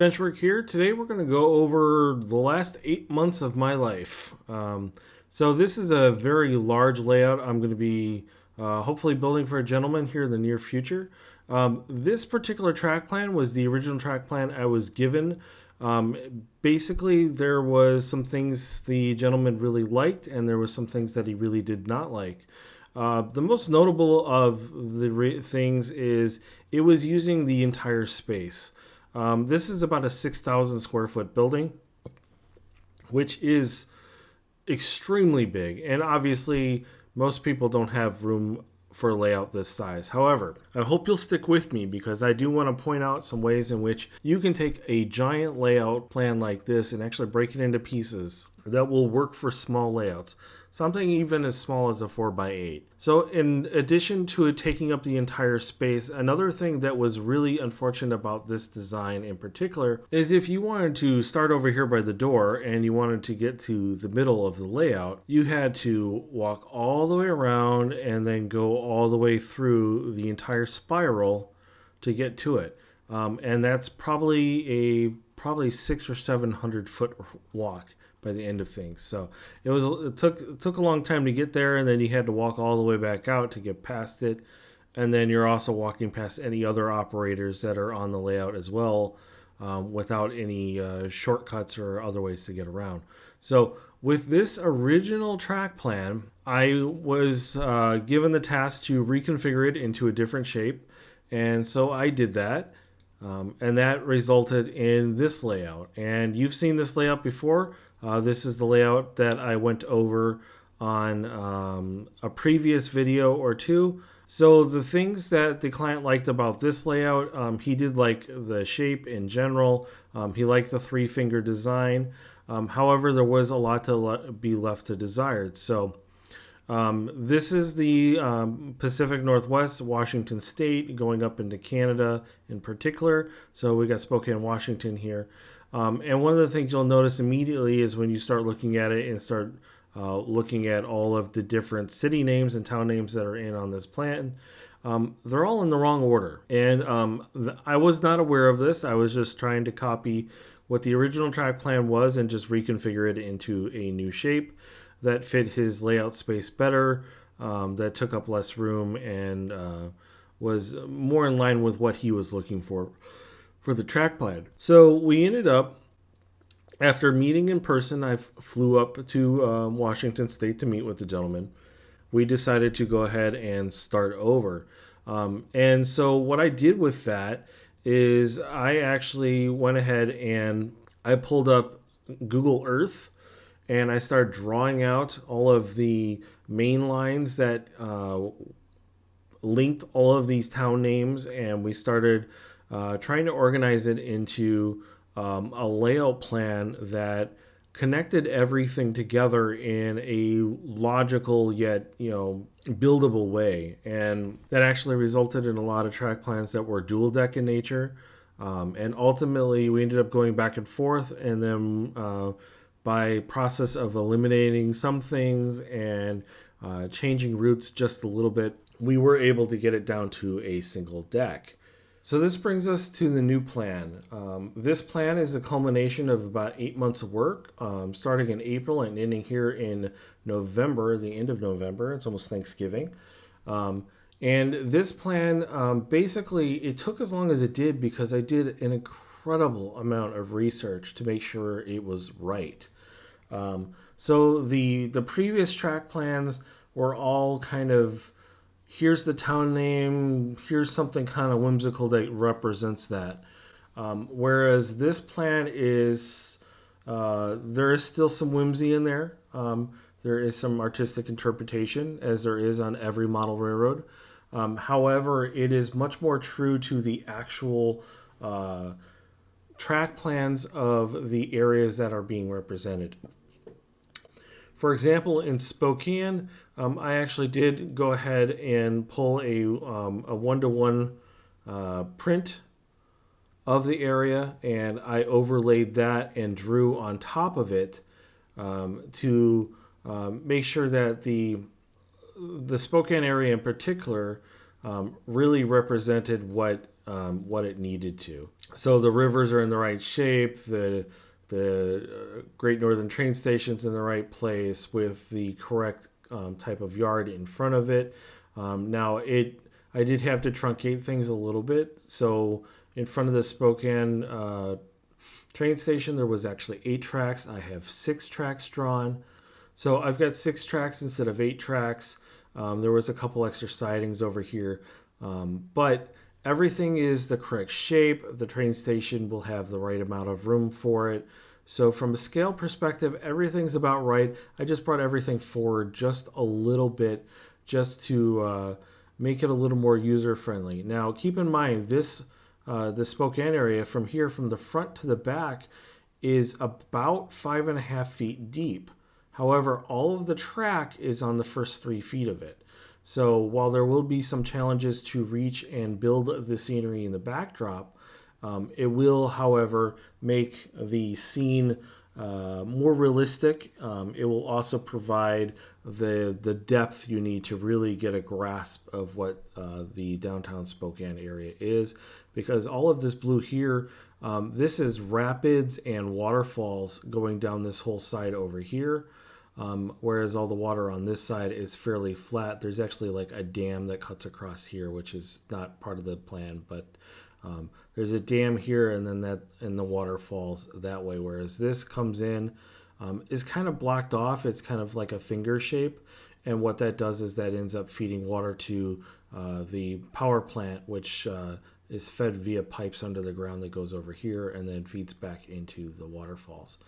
Benchwork here. Today we're going to go over the last 8 months of my life. So this is a very large layout I'm going to be hopefully building for a gentleman here in the near future. This particular track plan was the original track plan I was given. Basically, there was some things the gentleman really liked, and there was some things that he really did not like. The most notable of the things is it was using the entire space. This is about a 6,000 square foot building, which is extremely big. And obviously, most people don't have room for a layout this size. However, I hope you'll stick with me because I do want to point out some ways in which you can take a giant layout plan like this and actually break it into pieces that will work for small layouts. Something even as small as a 4x8. So in addition to it taking up the entire space, another thing that was really unfortunate about this design in particular is if you wanted to start over here by the door and you wanted to get to the middle of the layout, you had to walk all the way around and then go all the way through the entire spiral to get to it. And that's probably a 600 or 700 foot walk by the end of things. So it took a long time to get there, and then you had to walk all the way back out to get past it, and then you're also walking past any other operators that are on the layout as well, without any shortcuts or other ways to get around. So with this original track plan, I was given the task to reconfigure it into a different shape, and so I did that. And that resulted in this layout. And you've seen this layout before. This is the layout that I went over on a previous video or two. So the things that the client liked about this layout, he did like the shape in general. He liked the 3-finger design. However, there was a lot to be left to desired. So this is the Pacific Northwest, Washington State, going up into Canada in particular. So we got Spokane, Washington here. And one of the things you'll notice immediately is when you start looking at it and start looking at all of the different city names and town names that are in on this plan, they're all in the wrong order. And I was not aware of this. I was just trying to copy what the original track plan was and just reconfigure it into a new shape that fit his layout space better, that took up less room, and was more in line with what he was looking for the track plan. So we ended up, after meeting in person, I flew up to Washington State to meet with the gentleman. We decided to go ahead and start over. And so what I did with that is I actually went ahead and I pulled up Google Earth, and I started drawing out all of the main lines that linked all of these town names, and we started trying to organize it into a layout plan that connected everything together in a logical yet buildable way. And that actually resulted in a lot of track plans that were dual deck in nature. And ultimately, we ended up going back and forth, and then by process of eliminating some things and changing routes just a little bit, we were able to get it down to a single deck. So this brings us to the new plan. This plan is a culmination of about 8 months of work, starting in April and ending here in November, the end of November. It's almost Thanksgiving. And this plan, basically, it took as long as it did because I did an incredible amount of research to make sure it was right. So the previous track plans were all kind of, here's the town name, here's something kind of whimsical that represents that. Whereas this plan is, there is still some whimsy in there. There is some artistic interpretation, as there is on every model railroad. However, it is much more true to the actual track plans of the areas that are being represented. For example, in Spokane, I actually did go ahead and pull a one-to-one print of the area, and I overlaid that and drew on top of it to make sure that the Spokane area in particular really represented what it needed to. So the rivers are in the right shape. The Great Northern train station's in the right place with the correct type of yard in front of it. I did have to truncate things a little bit. So in front of the Spokane train station, there was actually 8 tracks. I have 6 tracks drawn. So I've got 6 tracks instead of 8 tracks. There was a couple extra sidings over here. But everything is the correct shape. The train station will have the right amount of room for it. So from a scale perspective, everything's about right. I just brought everything forward just a little bit just to make it a little more user-friendly. Now, keep in mind, the Spokane area from here, from the front to the back, is about 5.5 feet deep. However, all of the track is on the first 3 feet of it. So while there will be some challenges to reach and build the scenery in the backdrop, it will, however, make the scene more realistic. It will also provide the depth you need to really get a grasp of what the downtown Spokane area is, because all of this blue here, this is rapids and waterfalls going down this whole side over here. Whereas all the water on this side is fairly flat. There's actually like a dam that cuts across here, which is not part of the plan, but there's a dam here, and then the water falls that way. Whereas this comes in, is kind of blocked off. It's kind of like a finger shape, and what that does is that ends up feeding water to the power plant, which is fed via pipes under the ground that goes over here and then feeds back into the waterfalls.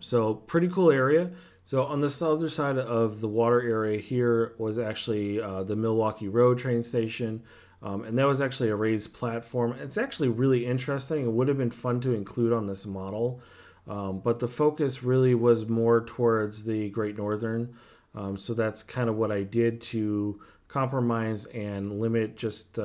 So pretty cool area. So on this other side of the water area here was actually the Milwaukee Road train station. And that was actually a raised platform. It's actually really interesting. It would have been fun to include on this model. But the focus really was more towards the Great Northern. So that's kind of what I did to compromise and limit just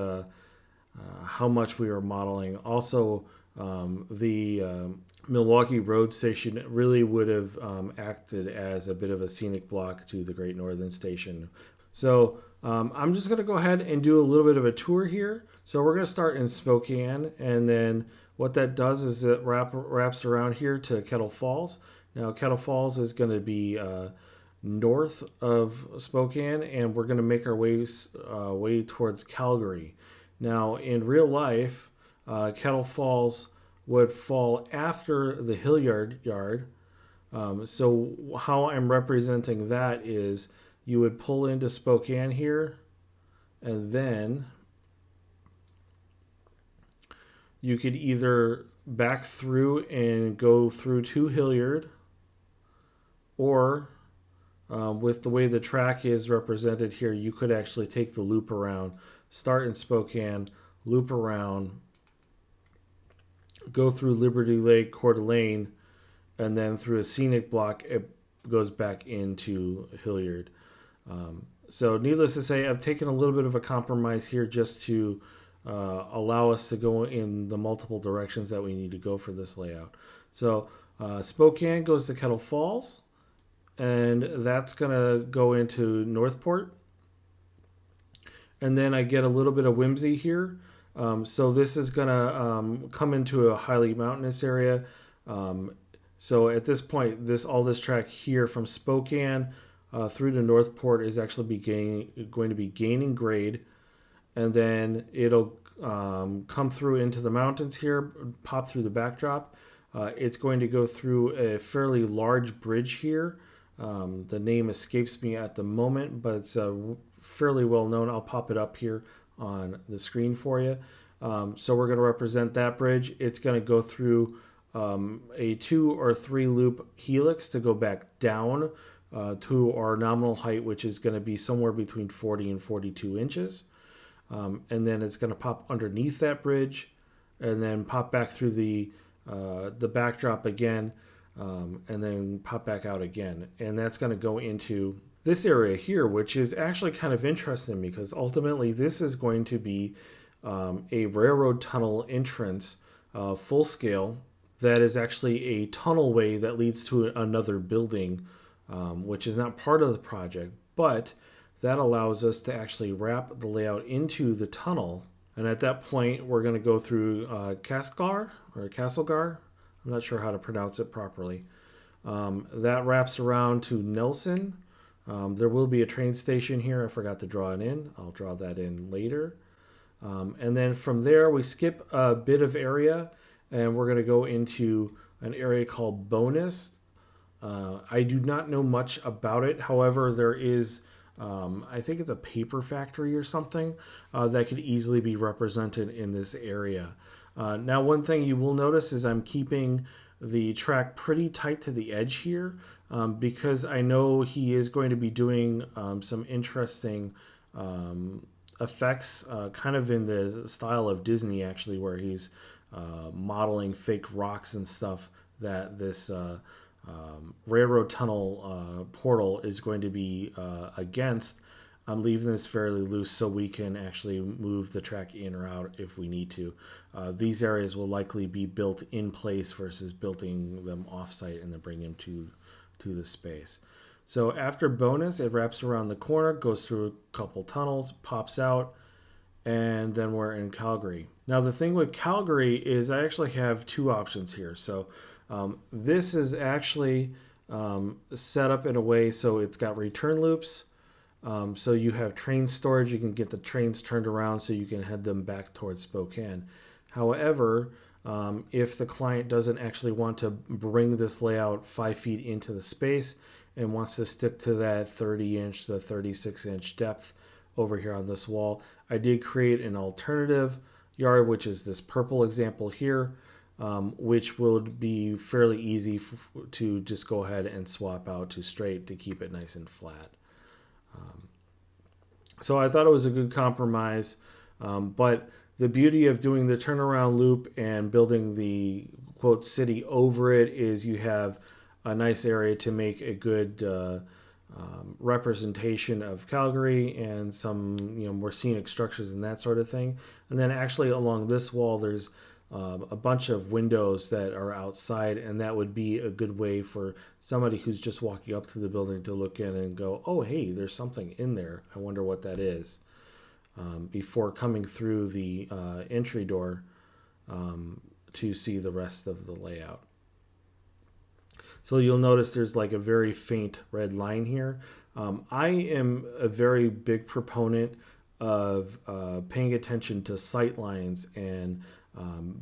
how much we were modeling. Also, the Milwaukee Road Station really would have acted as a bit of a scenic block to the Great Northern Station. So I'm just going to go ahead and do a little bit of a tour here. So we're going to start in Spokane, and then what that does is it wraps around here to Kettle Falls. Now, Kettle Falls is going to be north of Spokane, and we're going to make our way towards Calgary. Now, in real life, Kettle Falls would fall after the Hillyard yard. So how I'm representing that is you would pull into Spokane here, and then you could either back through and go through to Hillyard, or with the way the track is represented here, you could actually take the loop around, start in Spokane, loop around, go through Liberty Lake, Coeur d'Alene, and then through a scenic block, it goes back into Hillyard. So needless to say, I've taken a little bit of a compromise here just to allow us to go in the multiple directions that we need to go for this layout. So Spokane goes to Kettle Falls, and that's going to go into Northport. And then I get a little bit of whimsy here. So this is going to come into a highly mountainous area. So at this point, all this track here from Spokane through to Northport is actually going to be gaining grade. And then it'll come through into the mountains here, pop through the backdrop. It's going to go through a fairly large bridge here. The name escapes me at the moment, but it's fairly well known. I'll pop it up here on the screen for you. So we're going to represent that bridge. It's going to go through a 2 or 3 loop helix to go back down to our nominal height, which is going to be somewhere between 40 and 42 inches. And then it's going to pop underneath that bridge and then pop back through the backdrop again, and then pop back out again. And that's going to go into this area here, which is actually kind of interesting because ultimately this is going to be a railroad tunnel entrance, full scale, that is actually a tunnelway that leads to another building, which is not part of the project. But that allows us to actually wrap the layout into the tunnel. And at that point, we're going to go through Castlegar or Castlegar. I'm not sure how to pronounce it properly. That wraps around to Nelson. There will be a train station here. I forgot to draw it in. I'll draw that in later. And then from there, we skip a bit of area, and we're going to go into an area called Bonus. I do not know much about it. However, there is, I think it's a paper factory or something that could easily be represented in this area. Now, one thing you will notice is I'm keeping the track pretty tight to the edge here because I know he is going to be doing some interesting effects, kind of in the style of Disney, actually, where he's modeling fake rocks and stuff that this railroad tunnel portal is going to be against. I'm leaving this fairly loose so we can actually move the track in or out if we need to. These areas will likely be built in place versus building them offsite and then bring them to the space. So after Bonus, it wraps around the corner, goes through a couple tunnels, pops out, and then we're in Calgary. Now the thing with Calgary is I actually have two options here. So this is actually set up in a way so it's got return loops. So you have train storage. You can get the trains turned around so you can head them back towards Spokane. However, if the client doesn't actually want to bring this layout 5 feet into the space and wants to stick to that 30-inch to 36-inch depth over here on this wall, I did create an alternative yard, which is this purple example here, which will be fairly easy to just go ahead and swap out to straight to keep it nice and flat. So I thought it was a good compromise, but the beauty of doing the turnaround loop and building the quote city over it is you have a nice area to make a good representation of Calgary and some more scenic structures and that sort of thing. And then actually along this wall there's a bunch of windows that are outside, and that would be a good way for somebody who's just walking up to the building to look in and go, oh, hey, there's something in there. I wonder what that is, before coming through the entry door to see the rest of the layout. So you'll notice there's like a very faint red line here. I am a very big proponent of paying attention to sight lines and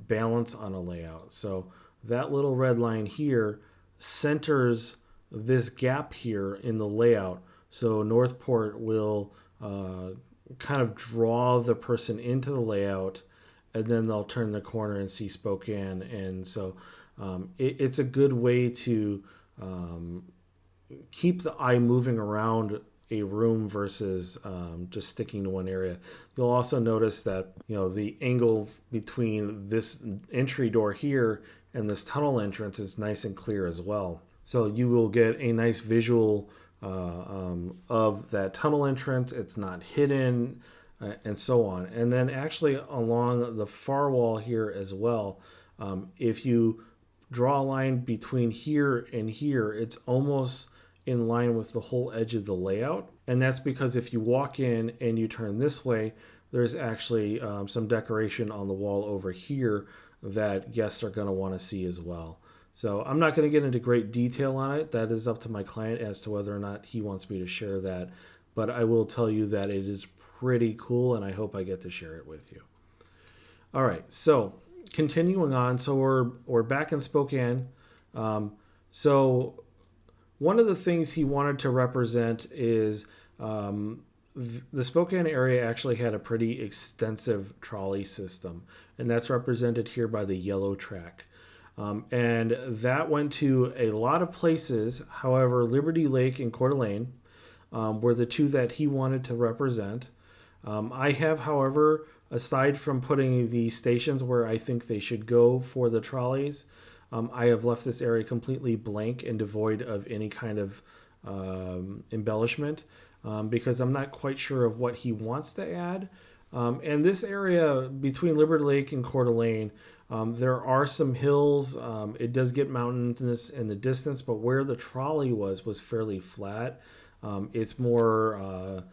balance on a layout. So that little red line here centers this gap here in the layout. So Northport will kind of draw the person into the layout, and then they'll turn the corner and see Spokane. And so it's a good way to keep the eye moving around a room versus just sticking to one area. You'll also notice that the angle between this entry door here and this tunnel entrance is nice and clear as well. So you will get a nice visual of that tunnel entrance. It's not hidden, and so on. And then actually along the far wall here as well, if you draw a line between here and here, it's almost in line with the whole edge of the layout. And that's because if you walk in and you turn this way, there's actually some decoration on the wall over here that guests are going to want to see as well. So I'm not going to get into great detail on it. That is up to my client as to whether or not he wants me to share that. But I will tell you that it is pretty cool, and I hope I get to share it with you. All right, so continuing on. So we're back in Spokane. So one of the things he wanted to represent is the Spokane area actually had a pretty extensive trolley system, and that's represented here by the yellow track. And that went to a lot of places. However, Liberty Lake and Coeur d'Alene were the two that he wanted to represent. I have, however, aside from putting the stations where I think they should go for the trolleys, I have left this area completely blank and devoid of any kind of embellishment because I'm not quite sure of what he wants to add. And this area between Liberty Lake and Coeur d'Alene, there are some hills. It does get mountainous in the distance, but where the trolley was fairly flat. It's more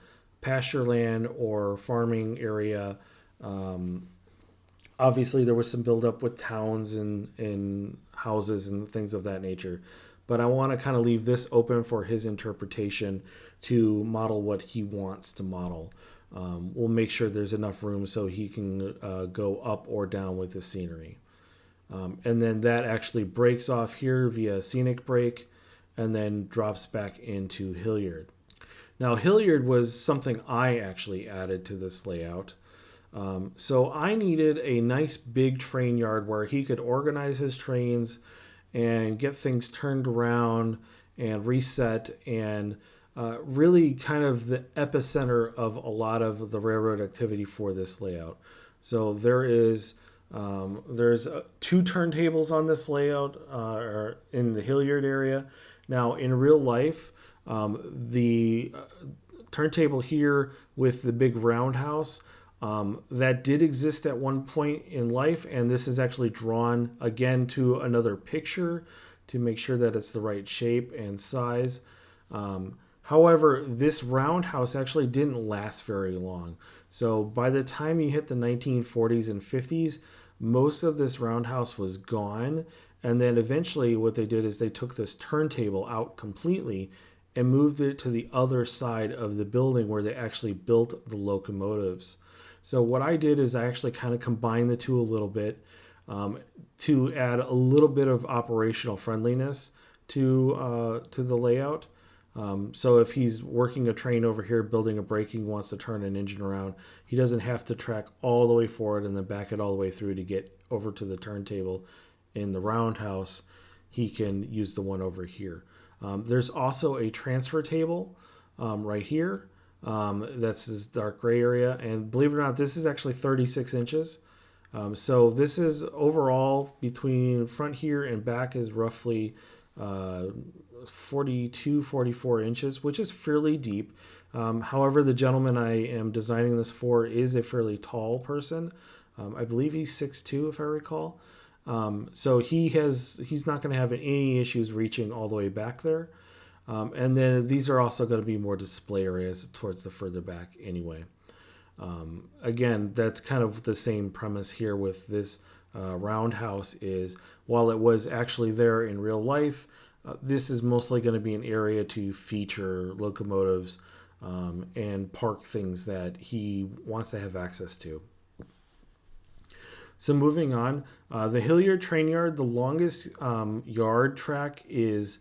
pasture land or farming area. Obviously, there was some buildup with towns and houses and things of that nature. But I want to kind of leave this open for his interpretation to model what he wants to model. We'll make sure there's enough room so he can go up or down with the scenery. And then that actually breaks off here via scenic break and then drops back into Hillyard. Now, Hillyard was something I actually added to this layout. So I needed a nice big train yard where he could organize his trains and get things turned around and reset, and really kind of the epicenter of a lot of the railroad activity for this layout. So there's 2 turntables on this layout in the Hillyard area. Now, in real life, the turntable here with the big roundhouse, that did exist at one point in life, and this is actually drawn again to another picture to make sure that it's the right shape and size. However, this roundhouse actually didn't last very long. So by the time you hit the 1940s and 50s, most of this roundhouse was gone. And then eventually what they did is they took this turntable out completely and moved it to the other side of the building where they actually built the locomotives. So what I did is I actually kind of combined the two a little bit to add a little bit of operational friendliness to the layout. So if he's working a train over here, building a braking, wants to turn an engine around, he doesn't have to track all the way forward and then back it all the way through to get over to the turntable in the roundhouse. He can use the one over here. There's also a transfer table right here. That's this dark gray area. And believe it or not, this is actually 36 inches. So this is overall between front here and back is roughly 42, 44 inches, which is fairly deep. However, the gentleman I am designing this for is a fairly tall person. I believe he's 6'2", if I recall. So he's not going to have any issues reaching all the way back there. And then these are also going to be more display areas towards the further back anyway. Again, that's kind of the same premise here with this roundhouse is, while it was actually there in real life, this is mostly going to be an area to feature locomotives and park things that he wants to have access to. So moving on, the Hillyard train yard, the longest yard track is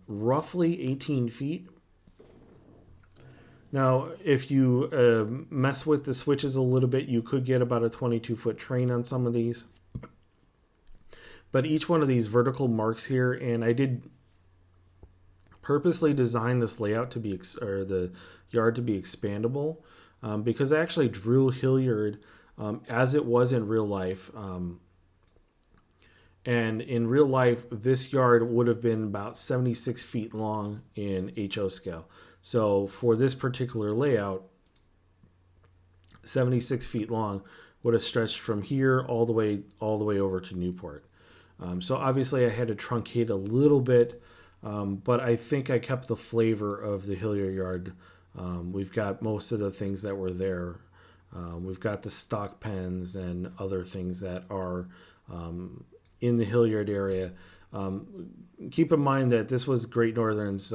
roughly 18 feet. Now, if you mess with the switches a little bit, you could get about a 22-foot train on some of these. But each one of these vertical marks here, and I did purposely design this layout to be, or the yard to be expandable, because I actually drew Hillyard as it was in real life. And in real life, this yard would have been about 76 feet long in HO scale. So for this particular layout, 76 feet long would have stretched from here all the way over to Newport. So obviously I had to truncate a little bit, but I think I kept the flavor of the Hillyard yard. We've got most of the things that were there. We've got the stock pens and other things that are in the Hillyard area. Keep in mind that this was Great Northern's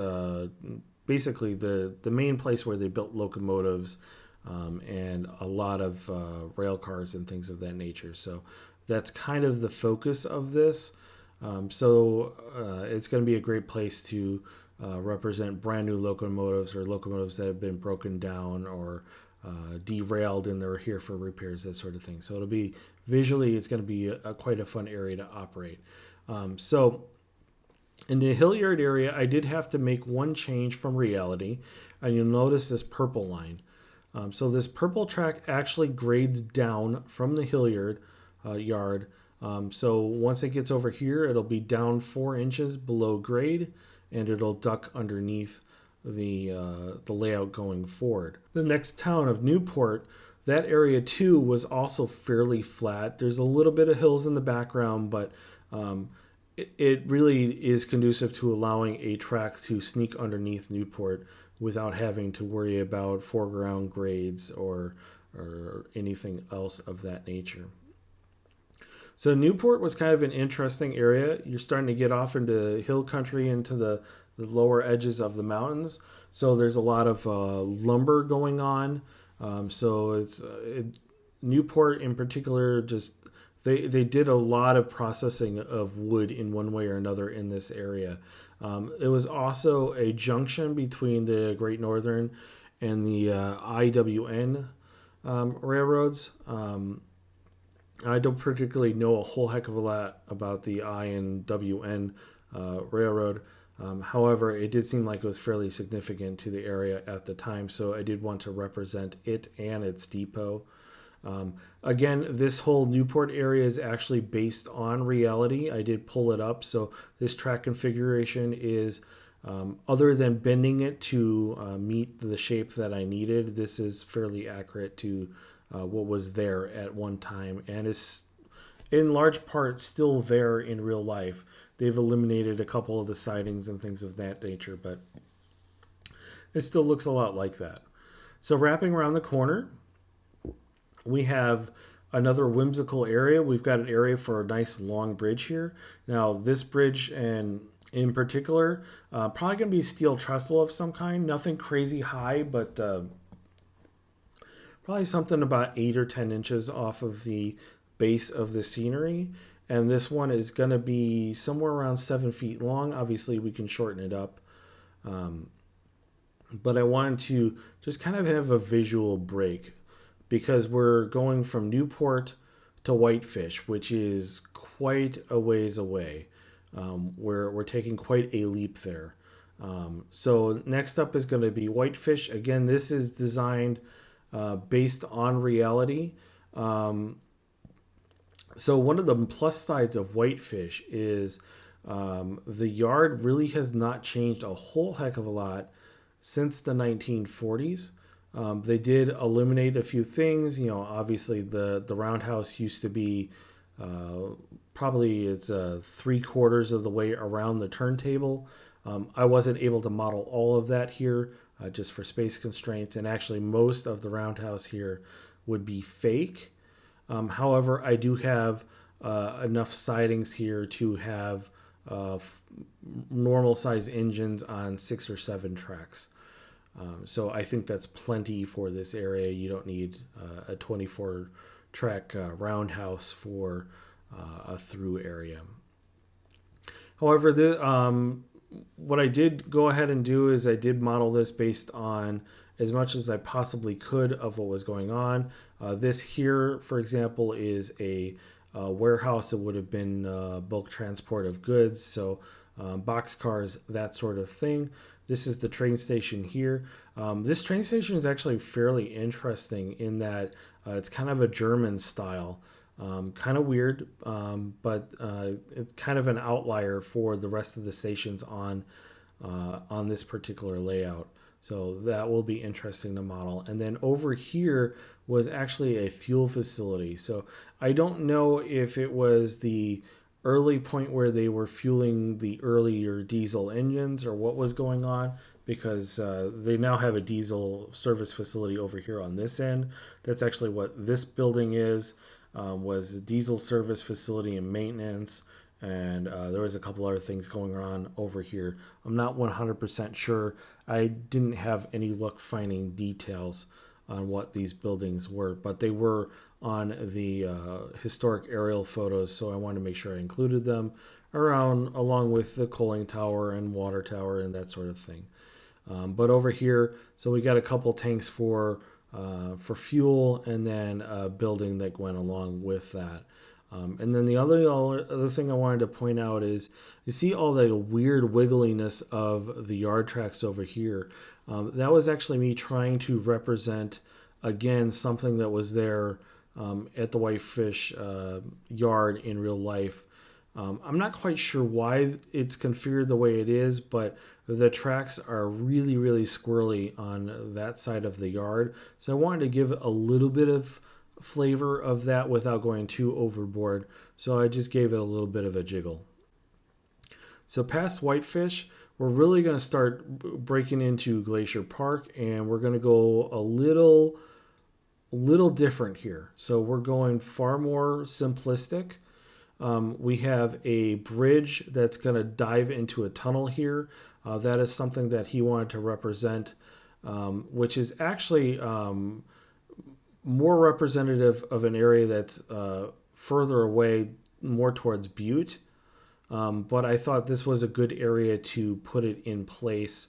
basically the main place where they built locomotives and a lot of rail cars and things of that nature. So that's kind of the focus of this. So it's going to be a great place to represent brand new locomotives or locomotives that have been broken down or derailed and they're here for repairs, that sort of thing. So it'll be visually, it's going to be quite a fun area to operate. So in the Hillyard area, I did have to make one change from reality, and you'll notice this purple line. So this purple track actually grades down from the Hillyard yard. So once it gets over here, it'll be down 4 inches below grade, and it'll duck underneath the layout going forward. The next town of Newport, that area too was also fairly flat. There's a little bit of hills in the background, but it really is conducive to allowing a track to sneak underneath Newport without having to worry about foreground grades or anything else of that nature. So Newport was kind of an interesting area. You're starting to get off into hill country, into the lower edges of the mountains. So there's a lot of lumber going on. Newport in particular, just they did a lot of processing of wood in one way or another in this area. It was also a junction between the Great Northern and the IWN railroads. I don't particularly know a whole heck of a lot about the I and WN railroad. However, it did seem like it was fairly significant to the area at the time, so I did want to represent it and its depot. Again, this whole Newport area is actually based on reality. I did pull it up, so this track configuration is, other than bending it to meet the shape that I needed, this is fairly accurate to what was there at one time, and is in large part still there in real life. They've eliminated a couple of the sidings and things of that nature, but it still looks a lot like that. So wrapping around the corner, we have another whimsical area. We've got an area for a nice long bridge here. Now this bridge, and in particular, probably going to be steel trestle of some kind. Nothing crazy high, but probably something about 8 or 10 inches off of the base of the scenery. And this one is going to be somewhere around 7 feet long. Obviously, we can shorten it up. But I wanted to just kind of have a visual break, because we're going from Newport to Whitefish, which is quite a ways away. We're taking quite a leap there. So next up is going to be Whitefish. Again, this is designed based on reality. So one of the plus sides of Whitefish is the yard really has not changed a whole heck of a lot since the 1940s. They did eliminate a few things. Obviously the roundhouse used to be probably it's 3/4 of the way around the turntable. I wasn't able to model all of that here just for space constraints, and actually most of the roundhouse here would be fake. However, I do have enough sidings here to have normal size engines on 6 or 7 tracks. So I think that's plenty for this area. You don't need a 24 track roundhouse for a through area. However, what I did go ahead and do is I did model this based on as much as I possibly could of what was going on. This here, for example, is a warehouse. It would have been bulk transport of goods, so boxcars, that sort of thing. This is the train station here. This train station is actually fairly interesting in that it's kind of a German style. Kind of weird, but it's kind of an outlier for the rest of the stations on this particular layout. So that will be interesting to model. And then over here was actually a fuel facility. So I don't know if it was the early point where they were fueling the earlier diesel engines or what was going on, because they now have a diesel service facility over here on this end. That's actually what this building is, was a diesel service facility and maintenance. And there was a couple other things going on over here. I'm not 100% sure. I didn't have any luck finding details on what these buildings were, but they were on the historic aerial photos, so I wanted to make sure I included them along with the coaling tower and water tower and that sort of thing. But over here, so we got a couple tanks for fuel, and then a building that went along with that. And then the other thing I wanted to point out is you see all the weird wiggliness of the yard tracks over here. That was actually me trying to represent, again, something that was there at the Whitefish yard in real life. I'm not quite sure why it's configured the way it is, but the tracks are really, really squirrely on that side of the yard. So I wanted to give a little bit of flavor of that without going too overboard. So I just gave it a little bit of a jiggle. So past Whitefish, we're really going to start breaking into Glacier Park, and we're going to go a little different here. So we're going far more simplistic. We have a bridge that's going to dive into a tunnel here. That is something that he wanted to represent, which is actually more representative of an area that's further away, more towards Butte. But I thought this was a good area to put it in place.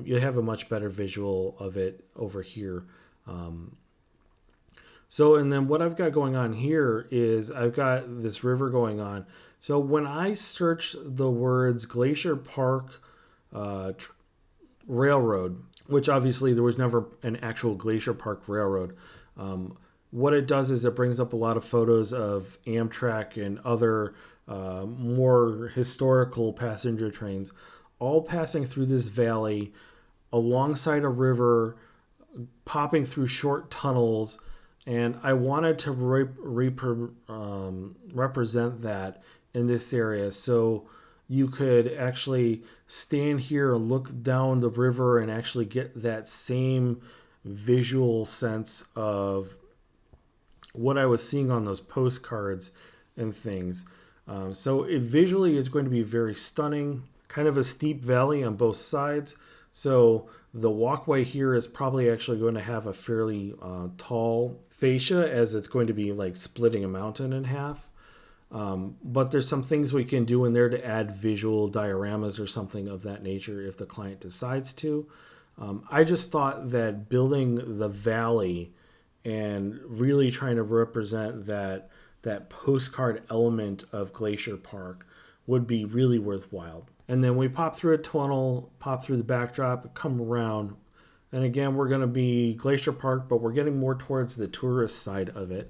You have a much better visual of it over here. And then what I've got going on here is I've got this river going on. So when I search the words Glacier Park Railroad, which obviously there was never an actual Glacier Park Railroad, what it does is it brings up a lot of photos of Amtrak and other more historical passenger trains, all passing through this valley alongside a river, popping through short tunnels. And I wanted to represent that in this area. So you could actually stand here and look down the river and actually get that same visual sense of what I was seeing on those postcards and things. So it visually is going to be very stunning, kind of a steep valley on both sides. So the walkway here is probably actually going to have a fairly tall fascia, as it's going to be like splitting a mountain in half. But there's some things we can do in there to add visual dioramas or something of that nature if the client decides to. I just thought that building the valley and really trying to represent that postcard element of Glacier Park would be really worthwhile. And then we pop through a tunnel, pop through the backdrop, come around. And again, we're going to be Glacier Park, but we're getting more towards the tourist side of it.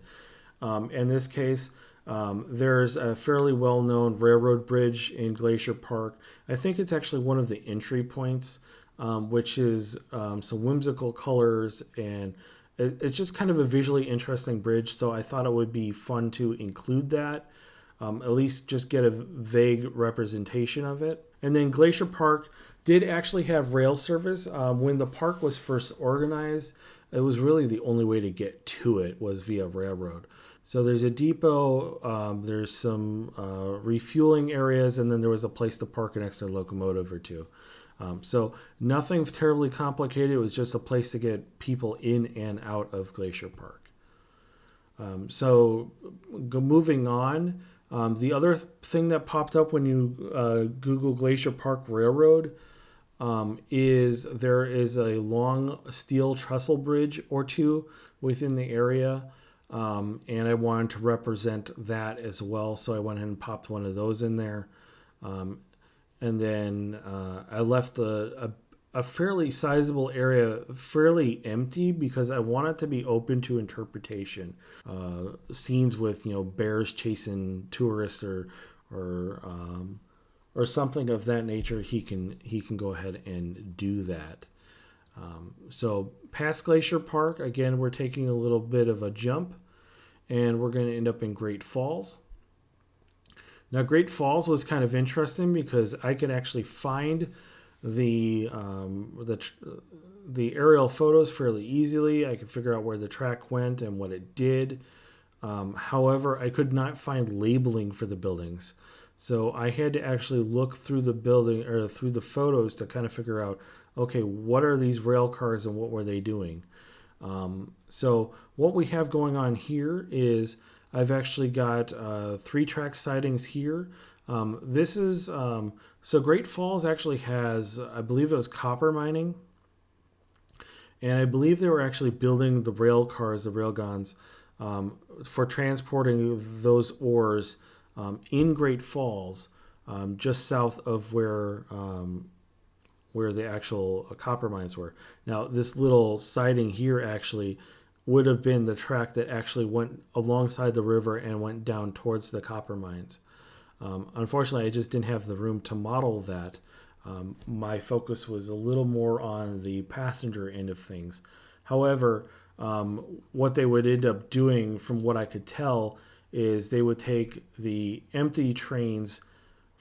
In this case, there's a fairly well-known railroad bridge in Glacier Park. I think it's actually one of the entry points, which is some whimsical colors, and it's just kind of a visually interesting bridge. So I thought it would be fun to include that, at least just get a vague representation of it. And then Glacier Park did actually have rail service. When the park was first organized, it was really the only way to get to it was via railroad. So there's a depot, there's some refueling areas, and then there was a place to park an extra locomotive or two. So nothing terribly complicated. It was just a place to get people in and out of Glacier Park. Moving on, the other thing that popped up when you Google Glacier Park Railroad is there is a long steel trestle bridge or two within the area. And I wanted to represent that as well. So I went ahead and popped one of those in there. And then I left a fairly sizable area fairly empty because I want it to be open to interpretation. Scenes with bears chasing tourists or something of that nature, he can go ahead and do that. So past Glacier Park, again, we're taking a little bit of a jump, and we're going to end up in Great Falls. Now, Great Falls was kind of interesting because I could actually find the aerial photos fairly easily. I could figure out where the track went and what it did. However, I could not find labeling for the buildings. So I had to actually look through the building or through the photos to kind of figure out, okay, what are these rail cars and what were they doing? So what we have going on here is I've actually got 3-track sidings here. This is so Great Falls actually has, I believe it was copper mining, and I believe they were actually building the rail cars, the railguns, for transporting those ores in Great Falls, just south of where the actual copper mines were. Now, this little siding here actually would have been the track that actually went alongside the river and went down towards the copper mines. Unfortunately, I just didn't have the room to model that. My focus was a little more on the passenger end of things. However, what they would end up doing, from what I could tell, is they would take the empty trains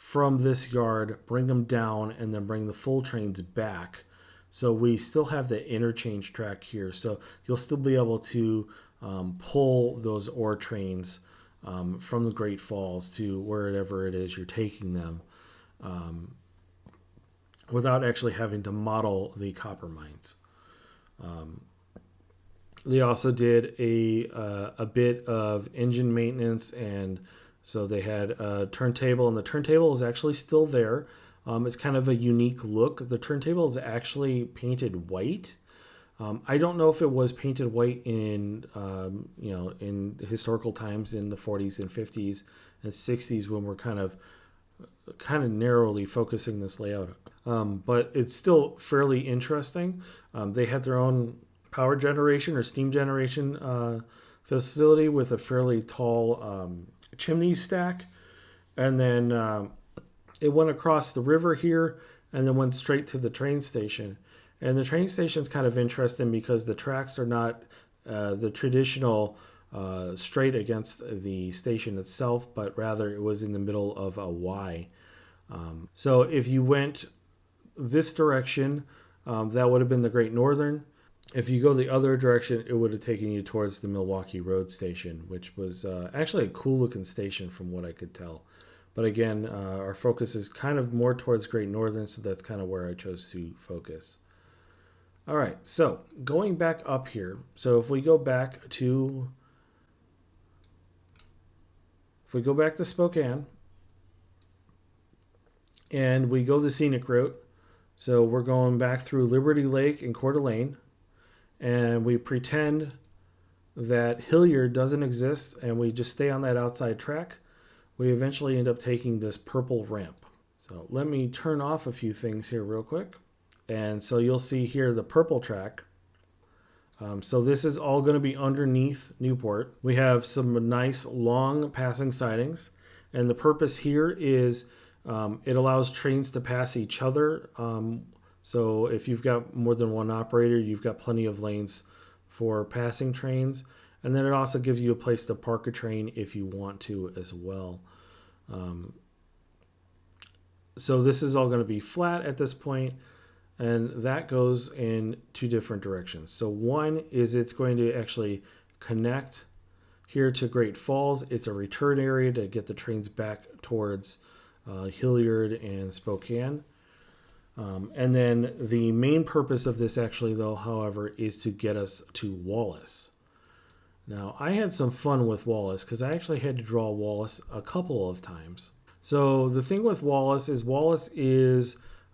from this yard, bring them down, and then bring the full trains back. So we still have the interchange track here. So you'll still be able to pull those ore trains from the Great Falls to wherever it is you're taking them without actually having to model the copper mines. They also did a bit of engine maintenance, and so they had a turntable, and the turntable is actually still there. It's kind of a unique look. The turntable is actually painted white. I don't know if it was painted white in in historical times in the 40s and 50s and 60s when we're kind of narrowly focusing this layout. But it's still fairly interesting. They had their own power generation or steam generation facility with a fairly tall chimney stack, and then it went across the river here and then went straight to the train station. And the train station is kind of interesting because the tracks are not the traditional straight against the station itself, but rather it was in the middle of a Y. So if you went this direction, that would have been the Great Northern. If you go the other direction, it would have taken you towards the Milwaukee Road Station, which was actually a cool looking station from what I could tell. But again, our focus is kind of more towards Great Northern, so that's kind of where I chose to focus. All right, so going back up here, so if we go back to Spokane and we go the scenic route, so we're going back through Liberty Lake and Coeur d'Alene, and we pretend that Hillyard doesn't exist and we just stay on that outside track, we eventually end up taking this purple ramp. So let me turn off a few things here real quick. And so you'll see here the purple track. So this is all going to be underneath Newport. We have some nice long passing sidings. And the purpose here is it allows trains to pass each other. So if you've got more than one operator, you've got plenty of lanes for passing trains. And then it also gives you a place to park a train if you want to as well. So this is all going to be flat at this point. And that goes in two different directions. So one is it's going to actually connect here to Great Falls. It's a return area to get the trains back towards Hillyard and Spokane. And then the main purpose of this actually, though, however, is to get us to Wallace. Now, I had some fun with Wallace because I actually had to draw Wallace a couple of times. So the thing with Wallace is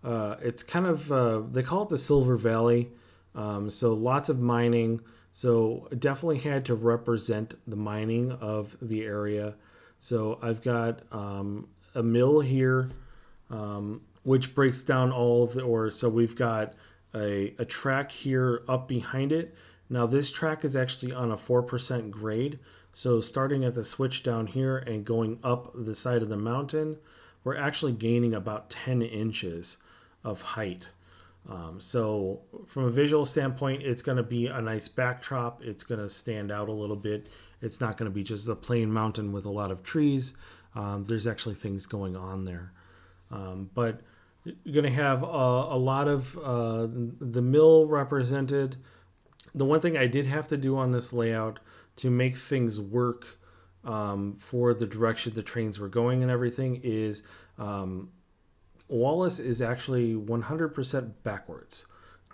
it's kind of, they call it the Silver Valley. So lots of mining. So definitely had to represent the mining of the area. So I've got a mill here, which breaks down all of the ore. So we've got a track here up behind it. Now this track is actually on a 4% grade. So starting at the switch down here and going up the side of the mountain, we're actually gaining about 10 inches of height. So from a visual standpoint, it's going to be a nice backdrop. It's going to stand out a little bit. It's not going to be just a plain mountain with a lot of trees. There's actually things going on there. But you're going to have a lot of the mill represented. The one thing I did have to do on this layout to make things work for the direction the trains were going and everything is Wallace is actually 100% backwards.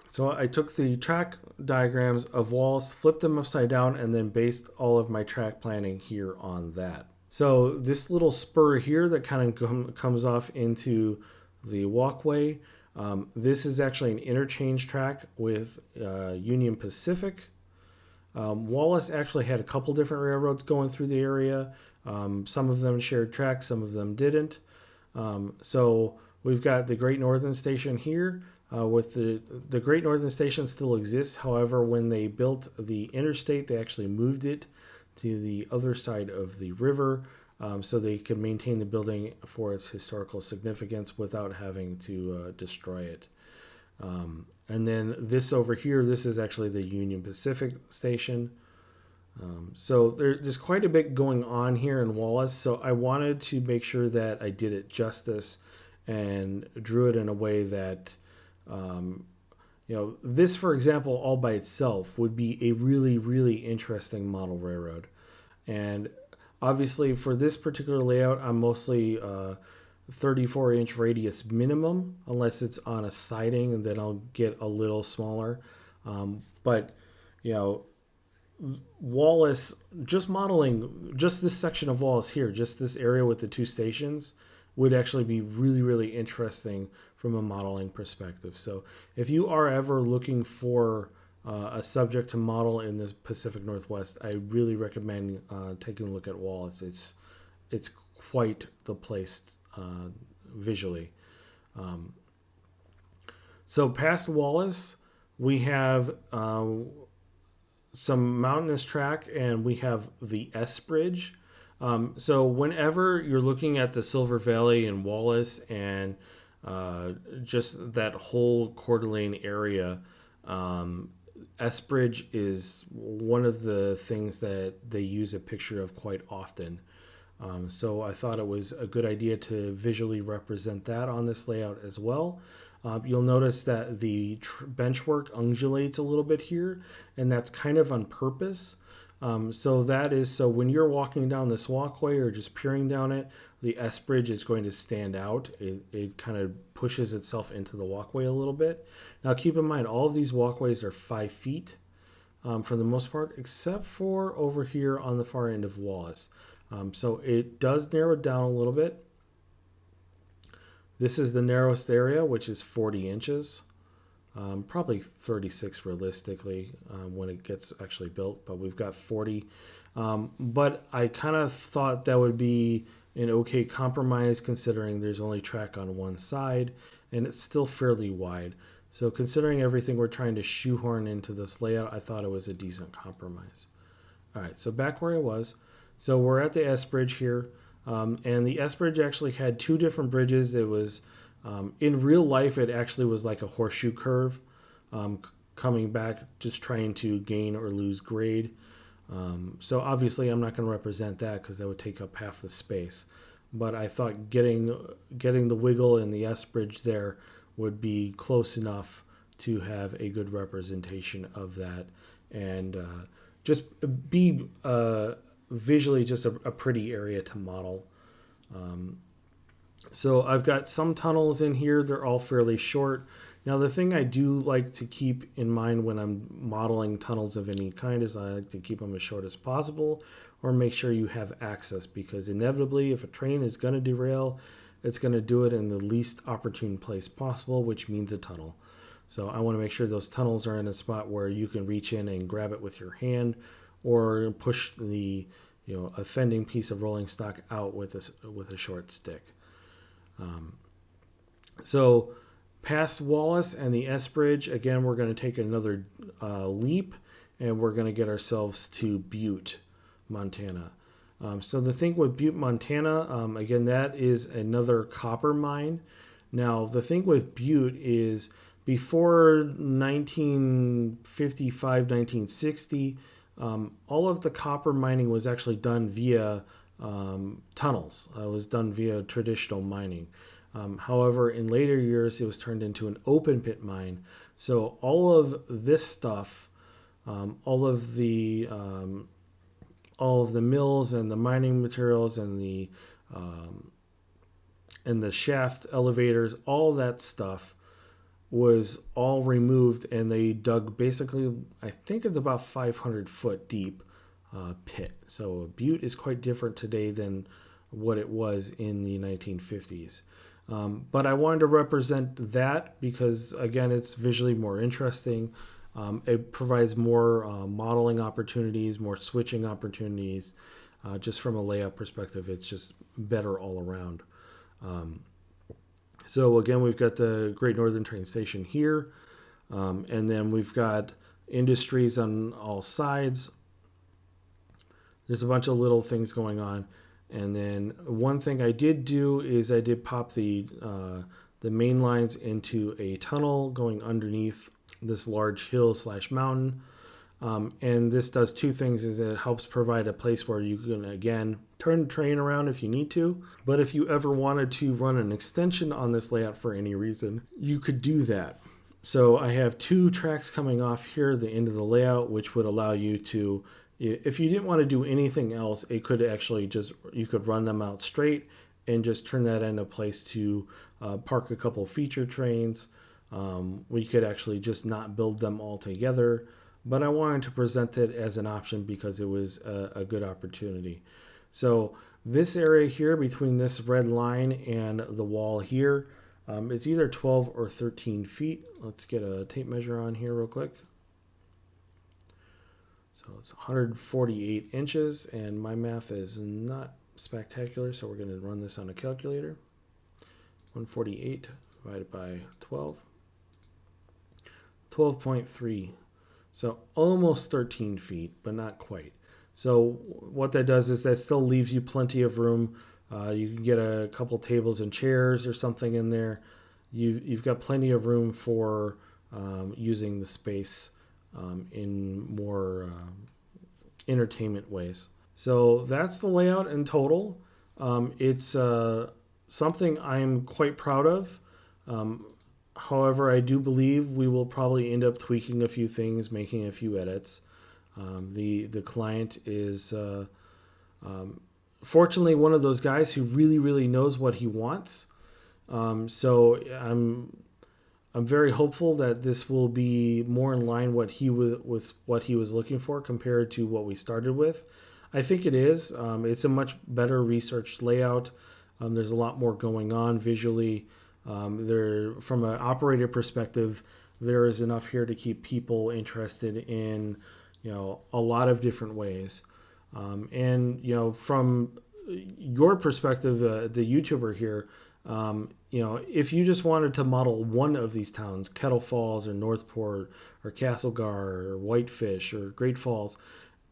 So I took the track diagrams of Wallace, flipped them upside down, and then based all of my track planning here on that. So this little spur here that kind of comes off into the walkway, this is actually an interchange track with Union Pacific. Wallace actually had a couple different railroads going through the area. Some of them shared tracks, some of them didn't. So we've got the Great Northern Station here. With the Great Northern Station still exists. However, when they built the interstate, they actually moved it to the other side of the river so they could maintain the building for its historical significance without having to destroy it. And then this over here, this is actually the Union Pacific Station. So there's quite a bit going on here in Wallace. So I wanted to make sure that I did it justice and drew it in a way that, this, for example, all by itself would be a really, really interesting model railroad. And obviously for this particular layout, I'm mostly 34-inch radius minimum, unless it's on a siding, and then I'll get a little smaller. But, Wallace, just modeling just this section of Wallace here, just this area with the two stations, would actually be really, really interesting from a modeling perspective. So if you are ever looking for a subject to model in the Pacific Northwest, I really recommend taking a look at Wallace. It's quite the place visually. So past Wallace, we have some mountainous track, and we have the S Bridge. So whenever you're looking at the Silver Valley and Wallace and just that whole Coeur d'Alene area, S Bridge is one of the things that they use a picture of quite often. So I thought it was a good idea to visually represent that on this layout as well. You'll notice that the benchwork undulates a little bit here, and that's kind of on purpose. So when you're walking down this walkway or just peering down it, the S bridge is going to stand out. It kind of pushes itself into the walkway a little bit. Now keep in mind, all of these walkways are 5 feet for the most part, except for over here on the far end of Wallace. So it does narrow down a little bit. This is the narrowest area, which is 40 inches. Probably 36 realistically when it gets actually built, but we've got 40. But I kind of thought that would be an okay compromise considering there's only track on one side and it's still fairly wide. So considering everything we're trying to shoehorn into this layout, I thought it was a decent compromise. All right, so back where I was. So we're at the S Bridge here, and the S Bridge actually had two different bridges. It was in real life, it actually was like a horseshoe curve coming back, just trying to gain or lose grade. So obviously I'm not going to represent that because that would take up half the space. But I thought getting the wiggle in the S bridge there would be close enough to have a good representation of that and just be visually just a pretty area to model. So I've got some tunnels in here. They're all fairly short. Now, the thing I do like to keep in mind when I'm modeling tunnels of any kind is I like to keep them as short as possible or make sure you have access, because inevitably if a train is going to derail, it's going to do it in the least opportune place possible, which means a tunnel. So I want to make sure those tunnels are in a spot where you can reach in and grab it with your hand or push the offending piece of rolling stock out with a short stick. So past Wallace and the S Bridge, again, we're going to take another leap, and we're going to get ourselves to Butte, Montana. So the thing with Butte, Montana, again, that is another copper mine. Now, the thing with Butte is before 1955, 1960, all of the copper mining was actually done via tunnels. It was done via traditional mining. However, in later years, it was turned into an open pit mine. So all of this stuff, all of the mills and the mining materials and the shaft elevators, all that stuff was all removed, and they dug basically, I think it's about 500 foot deep pit. So Butte is quite different today than what it was in the 1950s. But I wanted to represent that because, again, it's visually more interesting. It provides more modeling opportunities, more switching opportunities. Just from a layout perspective, it's just better all around. So again, we've got the Great Northern Train Station here. And then we've got industries on all sides. There's a bunch of little things going on. And then one thing I did do is I did pop the main lines into a tunnel going underneath this large hill / mountain. And this does two things: is it helps provide a place where you can, again, turn the train around if you need to. But if you ever wanted to run an extension on this layout for any reason, you could do that. So I have two tracks coming off here, the end of the layout, which would allow you to, if you didn't want to do anything else, it could actually you could run them out straight and just turn that into a place to park a couple feature trains. We could actually just not build them all together, but I wanted to present it as an option because it was a good opportunity. So this area here between this red line and the wall here, it's either 12 or 13 feet. Let's get a tape measure on here real quick. So it's 148 inches, and my math is not spectacular, so we're going to run this on a calculator. 148 divided by 12. 12.3. So almost 13 feet, but not quite. So what that does is that still leaves you plenty of room. You can get a couple tables and chairs or something in there. You've got plenty of room for using the space in more entertainment ways. So that's the layout in total. It's something I'm quite proud of. However, I do believe we will probably end up tweaking a few things, making a few edits. The client is fortunately one of those guys who really knows what he wants. So I'm very hopeful that this will be more in line with what he was looking for compared to what we started with. I think it is. It's a much better researched layout. There's a lot more going on visually. From an operator perspective, there is enough here to keep people interested in, a lot of different ways. And from your perspective, the YouTuber here, if you just wanted to model one of these towns, Kettle Falls or Northport or Castlegar or Whitefish or Great Falls,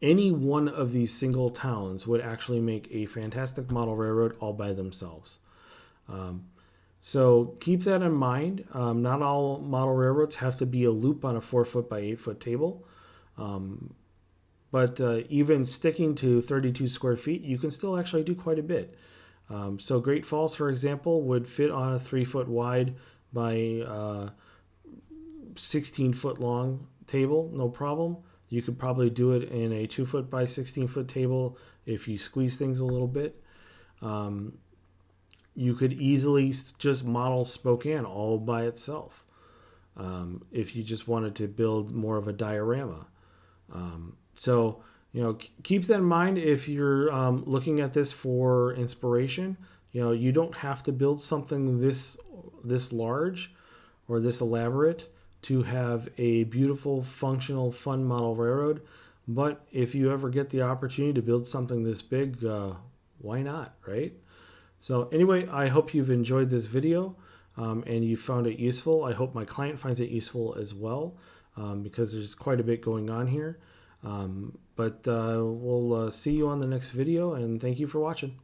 any one of these single towns would actually make a fantastic model railroad all by themselves. So keep that in mind. Not all model railroads have to be a loop on a 4-foot by 8-foot table. But even sticking to 32 square feet, you can still actually do quite a bit. So Great Falls, for example, would fit on a 3-foot wide by 16-foot long table, no problem. You could probably do it in a 2-foot by 16-foot table if you squeeze things a little bit. You could easily just model Spokane all by itself if you just wanted to build more of a diorama. So keep that in mind if you're looking at this for inspiration. You don't have to build something this large or this elaborate to have a beautiful, functional, fun model railroad. But if you ever get the opportunity to build something this big, why not, right? So anyway, I hope you've enjoyed this video and you found it useful. I hope my client finds it useful as well because there's quite a bit going on here. But we'll see you on the next video, and thank you for watching.